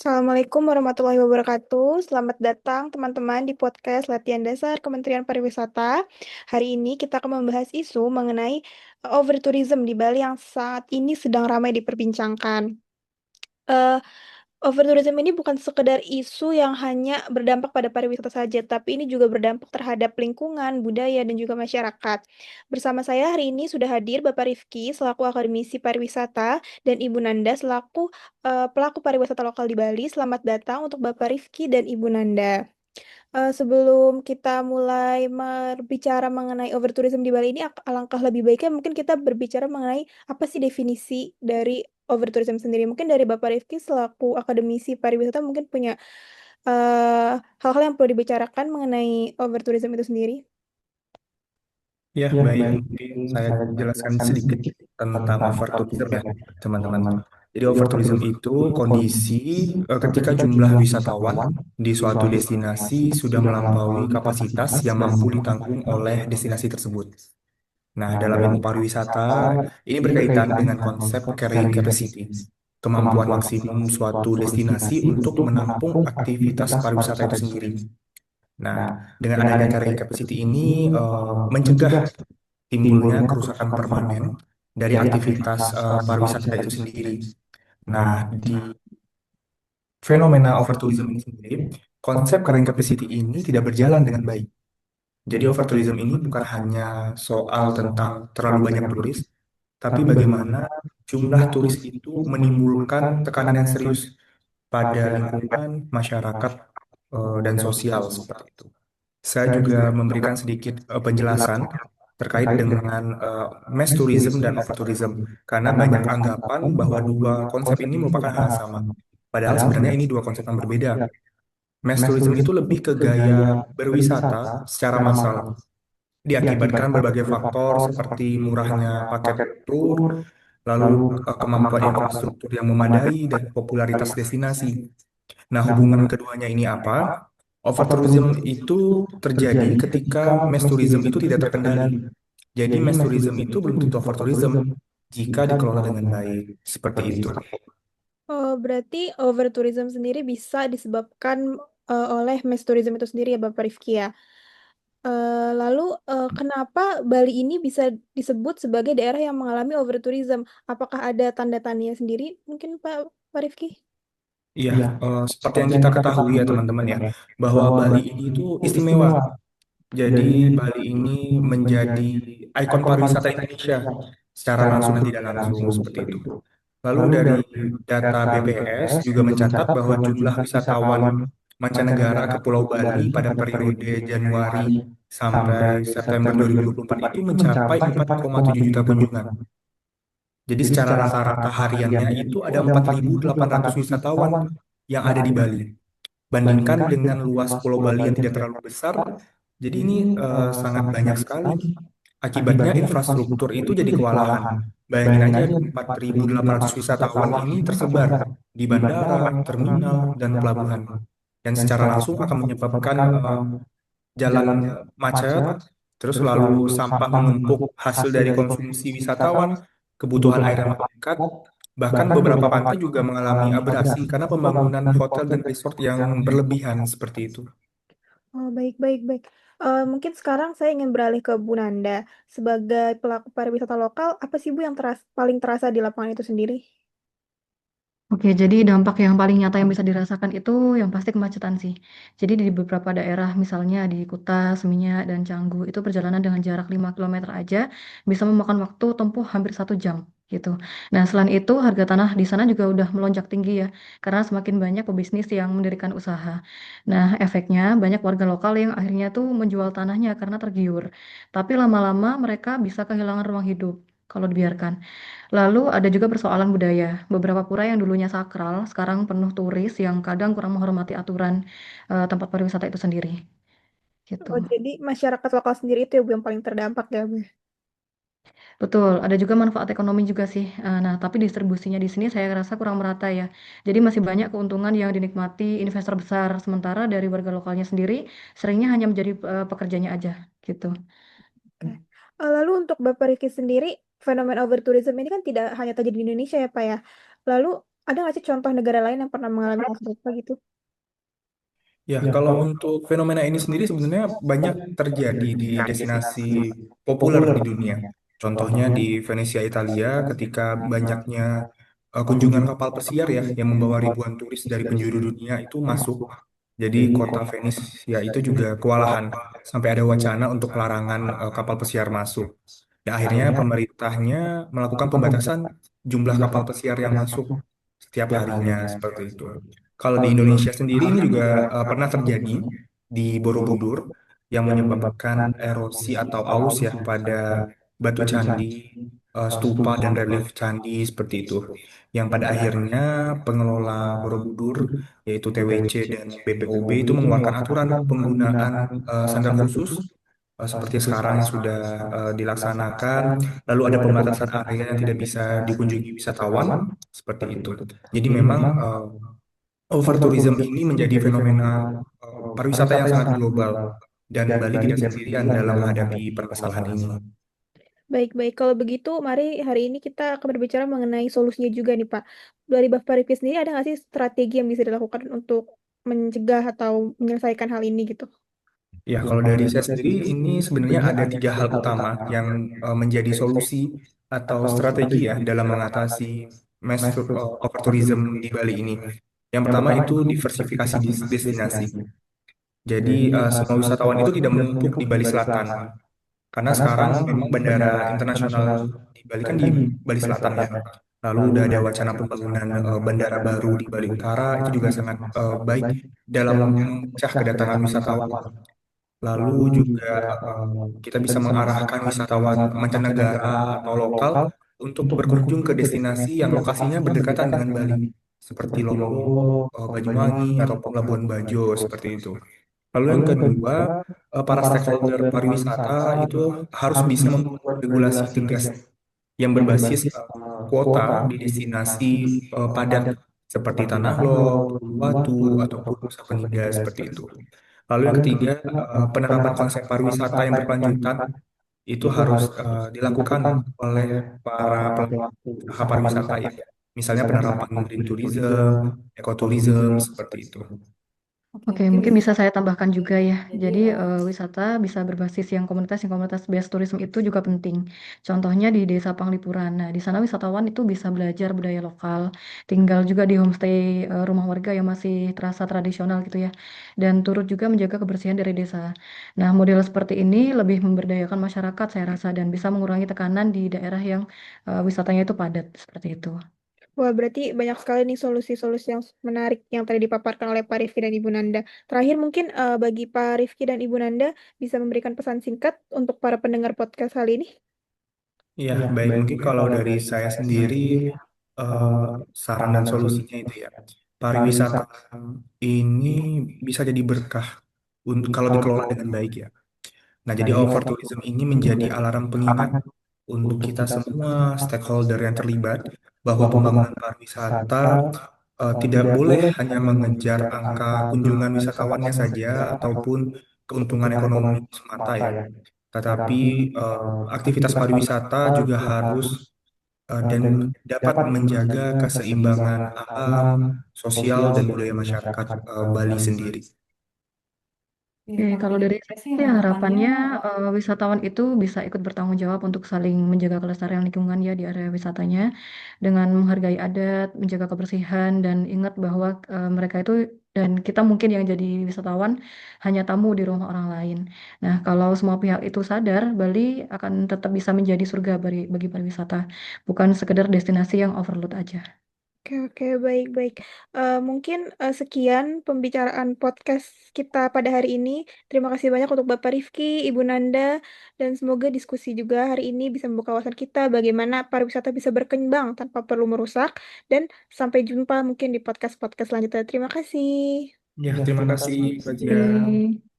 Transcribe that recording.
Assalamualaikum warahmatullahi wabarakatuh. Selamat datang teman-teman di podcast Latihan Dasar Kementerian Pariwisata. Hari ini kita akan membahas isu mengenai overtourism di Bali yang saat ini sedang ramai diperbincangkan. Eh, Overtourism ini bukan sekedar isu yang hanya berdampak pada pariwisata saja, tapi ini juga berdampak terhadap lingkungan, budaya, dan juga masyarakat. Bersama saya hari ini sudah hadir Bapak Rifki selaku akademisi pariwisata dan Ibu Nanda selaku pelaku pariwisata lokal di Bali. Selamat datang untuk Bapak Rifki dan Ibu Nanda. Sebelum kita mulai berbicara mengenai overtourism di Bali ini, alangkah lebih baiknya mungkin kita berbicara mengenai apa sih definisi dari overtourism sendiri. Mungkin dari Bapak Rifki selaku akademisi pariwisata mungkin punya hal-hal yang perlu dibicarakan mengenai overtourism itu sendiri. Ya, baik. Mungkin saya jelaskan sedikit tentang overtourism ya, teman-teman. Jadi overtourism itu kondisi ketika jumlah wisatawan di suatu destinasi sudah melampaui kapasitas yang mampu ditanggung oleh destinasi tersebut. Nah, dalam ilmu pariwisata, ini berkaitan dengan konsep carrying capacity, kemampuan maksimum suatu destinasi untuk menampung aktivitas pariwisata itu sendiri. Nah, dengan adanya carrying capacity ini mencegah timbulnya kerusakan permanen dari aktivitas pariwisata itu sendiri. Nah, di fenomena overtourism ini sendiri, konsep carrying capacity ini tidak berjalan dengan baik. Jadi overtourism ini bukan hanya soal tentang terlalu banyak turis, tapi bagaimana jumlah turis itu menimbulkan tekanan yang serius pada lingkungan, masyarakat, dan sosial seperti itu. Saya juga memberikan sedikit penjelasan terkait dengan mass tourism dan overtourism karena banyak anggapan bahwa dua konsep ini merupakan hal yang sama. Padahal sebenarnya ini dua konsep yang berbeda. Mass tourism itu lebih ke gaya berwisata secara massal, diakibatkan berbagai faktor seperti murahnya paket tour, lalu kemampuan infrastruktur yang memadai dan popularitas destinasi. Nah, hubungan keduanya ini apa? Overtourism itu terjadi ketika mass tourism itu tidak terkendali. Jadi mass tourism itu belum tentu overtourism jika dikelola dengan baik. Seperti itu. Oh, berarti overtourism sendiri bisa disebabkan oleh mass tourism itu sendiri ya Bapak Rifki ya. Lalu kenapa Bali ini bisa disebut sebagai daerah yang mengalami overtourism? Apakah ada tanda-tandanya sendiri mungkin Pak Rifki? Iya, seperti yang kita ketahui ya teman-teman ya, bahwa Bali ini itu istimewa. Jadi Bali ini menjadi ikon pariwisata Indonesia secara langsung dan tidak langsung seperti itu. Lalu dari data BPS juga mencatat bahwa jumlah wisatawan mancanegara ke Pulau Bali pada periode Januari sampai September 2024 itu mencapai 4,7 juta kunjungan. Jadi secara rata-rata hariannya itu ada 4.800 wisatawan yang ada di Bali. Bandingkan dengan luas Pulau Bali yang tidak terlalu besar, jadi ini sangat banyak sekali. Akibatnya infrastruktur itu jadi kewalahan. Bayangin aja 4.800 wisatawan ini tersebar di bandara, terminal, dan pelabuhan. Dan secara langsung akan menyebabkan jalan macet, terus lalu sampah menumpuk hasil dari konsumsi wisatawan, kebutuhan air yang meningkat, bahkan beberapa pantai juga mengalami abrasi karena pembangunan hotel dan resort yang berlebihan seperti itu. Oh, baik, baik, baik. Mungkin sekarang saya ingin beralih ke Bu Nanda. Sebagai pelaku pariwisata lokal, apa sih Bu yang paling terasa di lapangan itu sendiri? Oke, jadi dampak yang paling nyata yang bisa dirasakan itu yang pasti kemacetan sih. Jadi di beberapa daerah, misalnya di Kuta, Seminyak, dan Canggu, itu perjalanan dengan jarak 5 kilometer aja bisa memakan waktu tempuh hampir 1 jam gitu. Nah, selain itu harga tanah di sana juga udah melonjak tinggi ya, karena semakin banyak pebisnis yang mendirikan usaha. Nah, efeknya banyak warga lokal yang akhirnya tuh menjual tanahnya karena tergiur. Tapi lama-lama mereka bisa kehilangan ruang hidup kalau dibiarkan. Lalu ada juga persoalan budaya. Beberapa pura yang dulunya sakral, sekarang penuh turis yang kadang kurang menghormati aturan tempat pariwisata itu sendiri. Gitu. Oh, jadi masyarakat lokal sendiri itu ya Bu yang paling terdampak ya Bu. Betul, ada juga manfaat ekonomi juga sih. Nah, tapi distribusinya di sini saya rasa kurang merata ya. Jadi masih banyak keuntungan yang dinikmati investor besar, sementara dari warga lokalnya sendiri seringnya hanya menjadi pekerjanya aja gitu. Oke. Lalu untuk Bapak Rifki sendiri, fenomena overtourism ini kan tidak hanya terjadi di Indonesia ya Pak ya. Lalu Ada nggak sih contoh negara lain yang pernah mengalami hal serupa gitu? Ya, kalau untuk fenomena ini sendiri sebenarnya banyak terjadi di destinasi populer di dunia. Contohnya di Venesia, Italia, ketika banyaknya kunjungan kapal pesiar ya yang membawa ribuan turis dari penjuru dunia itu masuk. Jadi kota Venesia itu juga kewalahan sampai ada wacana untuk pelarangan kapal pesiar masuk. Ya, akhirnya pemerintahnya melakukan pembatasan jumlah kapal pesiar yang masuk setiap harinya seperti itu. Kalau di Indonesia sendiri ini juga pernah terjadi di Borobudur yang menyebabkan erosi atau aus ya pada batu candi, stupa dan relief candi seperti itu. Yang pada akhirnya pengelola Borobudur yaitu TWC dan BPOB itu mengeluarkan aturan penggunaan sandal khusus seperti sekarang yang sudah dilaksanakan. Lalu ada pembatasan area yang tidak bisa dikunjungi wisatawan seperti itu. Jadi memang overtourism ini menjadi fenomena pariwisata yang sangat global dan Bali tidak sendirian dalam menghadapi permasalahan ini. Baik-baik, kalau begitu mari hari ini kita akan berbicara mengenai solusinya juga nih Pak. Dari Bapak Rifki sendiri ada nggak sih strategi yang bisa dilakukan untuk mencegah atau menyelesaikan hal ini gitu? Ya, kalau dari saya sendiri ini sebenarnya ada tiga hal utama yang menjadi solusi atau strategi ya dalam mengatasi overtourism di Bali ini. Yang pertama itu diversifikasi destinasi. Jadi semua wisatawan itu tidak menumpuk di Bali Selatan. Karena sekarang memang bandara internasional di Bali kan di Bali Selatan ya. Lalu udah ada wacana pembangunan bandara baru di Bali Utara itu juga sangat baik dalam memecah kedatangan wisatawan. Lalu juga eh, kita bisa mengarahkan wisatawan mancanegara atau lokal untuk berkunjung ke destinasi yang lokasinya berdekatan dengan Bali, seperti Lombok, Banyuwangi, ataupun Labuan Bajo seperti itu. Lalu yang kedua, para stakeholder pariwisata itu harus bisa membuat regulasi tegas yang berbasis kuota di destinasi padat seperti Tanah Lot, Uluwatu, ataupun Nusa Penida seperti itu. Lalu yang ketiga, penerapan konsep pariwisata yang berkelanjutan itu harus dilakukan oleh para pelaku usaha pariwisata ya. Misalnya penerapan green tourism, ekoturism, seperti itu. Oke, mungkin bisa saya tambahkan juga ya. Jadi wisata bisa berbasis yang komunitas based tourism itu juga penting. Contohnya di Desa Panglipuran. Nah, di sana wisatawan itu bisa belajar budaya lokal, tinggal juga di homestay rumah warga yang masih terasa tradisional gitu ya. Dan turut juga menjaga kebersihan dari desa. Nah, model seperti ini lebih memberdayakan masyarakat saya rasa dan bisa mengurangi tekanan di daerah yang wisatanya itu padat seperti itu. Wah, berarti banyak sekali nih solusi-solusi yang menarik yang tadi dipaparkan oleh Pak Rifki dan Ibu Nanda. Terakhir mungkin bagi Pak Rifki dan Ibu Nanda bisa memberikan pesan singkat untuk para pendengar podcast kali ini. Iya, baik. Mungkin kalau dari saya sendiri, eh, saran dan solusinya itu ya, pariwisata ini bisa jadi berkah kalau dikelola dengan baik ya. Nah, jadi overtourism ini menjadi alarm pengingat untuk kita semua stakeholder yang terlibat bahwa pembangunan pariwisata tidak boleh hanya mengejar angka kunjungan wisatawannya saja ataupun keuntungan ekonomi semata ya. Tetapi eh, aktivitas pariwisata juga harus dan dapat menjaga keseimbangan alam, sosial, dan budaya masyarakat Bali sendiri. Oke, kalau dari saya sih harapannya wisatawan itu bisa ikut bertanggung jawab untuk saling menjaga kelestarian lingkungan ya di area wisatanya dengan menghargai adat, menjaga kebersihan dan ingat bahwa mereka itu dan kita mungkin yang jadi wisatawan hanya tamu di rumah orang lain. Nah, kalau semua pihak itu sadar, Bali akan tetap bisa menjadi surga bagi pariwisata, bukan sekedar destinasi yang overload aja. Oke, oke, baik-baik. Mungkin sekian pembicaraan podcast kita pada hari ini. Terima kasih banyak untuk Bapak Rifki, Ibu Nanda, dan semoga diskusi juga hari ini bisa membuka wawasan kita bagaimana pariwisata bisa berkembang tanpa perlu merusak. Dan sampai jumpa mungkin di podcast-podcast selanjutnya. Terima kasih. Ya, terima kasih, Fazia. Oke.